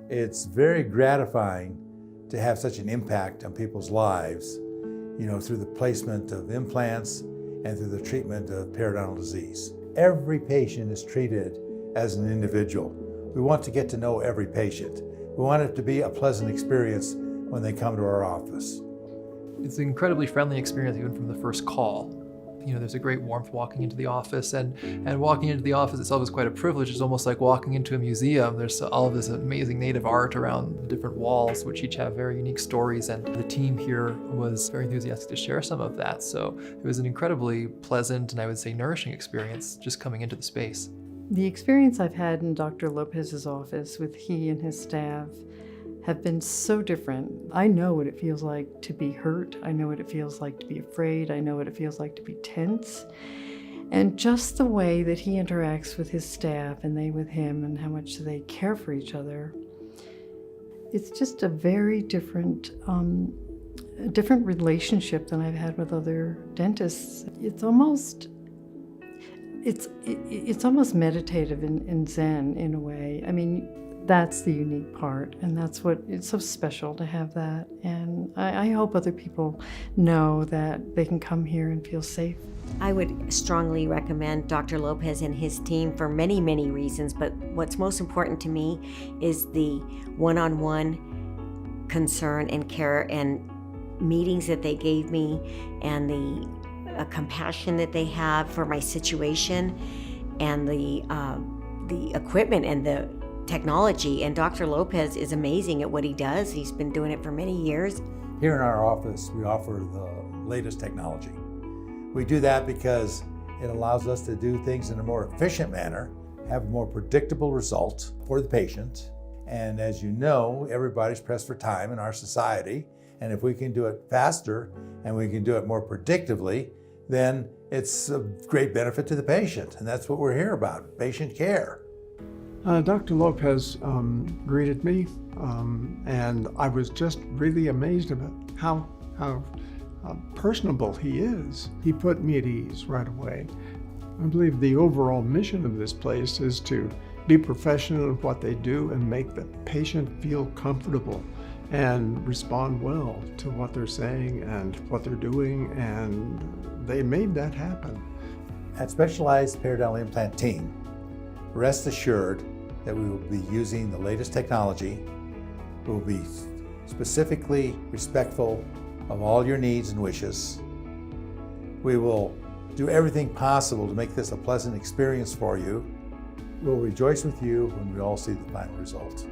It's very gratifying to have such an impact on people's lives, through the placement of implants and through the treatment of periodontal disease. Every patient is treated as an individual. We want to get to know every patient. We want it to be a pleasant experience when they come to our office. It's an incredibly friendly experience even from the first call. There's a great warmth walking into the office, and walking into the office itself is quite a privilege. It's almost like walking into a museum. There's all of this amazing native art around the different walls, which each have very unique stories, and the team here was very enthusiastic to share some of that. So it was an incredibly pleasant and I would say nourishing experience just coming into the space. The experience I've had in Dr. Lopez's office with he and his staff have been so different. I know what it feels like to be hurt. I know what it feels like to be afraid. I know what it feels like to be tense. And just the way that he interacts with his staff and they with him and how much they care for each other. It's just a very different relationship than I've had with other dentists. It's almost meditative and Zen in a way. I mean, that's the unique part, and that's what it's so special to have that. And I hope other people know that they can come here and feel safe. I would strongly recommend Dr. Lopez and his team for many, many reasons, but what's most important to me is the one-on-one concern and care and meetings that they gave me, and the compassion that they have for my situation, and the equipment and the technology. And Dr. Lopez is amazing at what he does. He's been doing it for many years. Here in our office, we offer the latest technology. We do that because it allows us to do things in a more efficient manner, have a more predictable result for the patient. And as you know, everybody's pressed for time in our society. And if we can do it faster and we can do it more predictably, then it's a great benefit to the patient. And that's what we're here about, patient care. Dr. Lopez greeted me, and I was just really amazed about how personable he is. He put me at ease right away. I believe the overall mission of this place is to be professional in what they do and make the patient feel comfortable and respond well to what they're saying and what they're doing, and they made that happen. At Specialized Periodontal Implant Team, rest assured that we will be using the latest technology. We will be specifically respectful of all your needs and wishes. We will do everything possible to make this a pleasant experience for you. We'll rejoice with you when we all see the final result.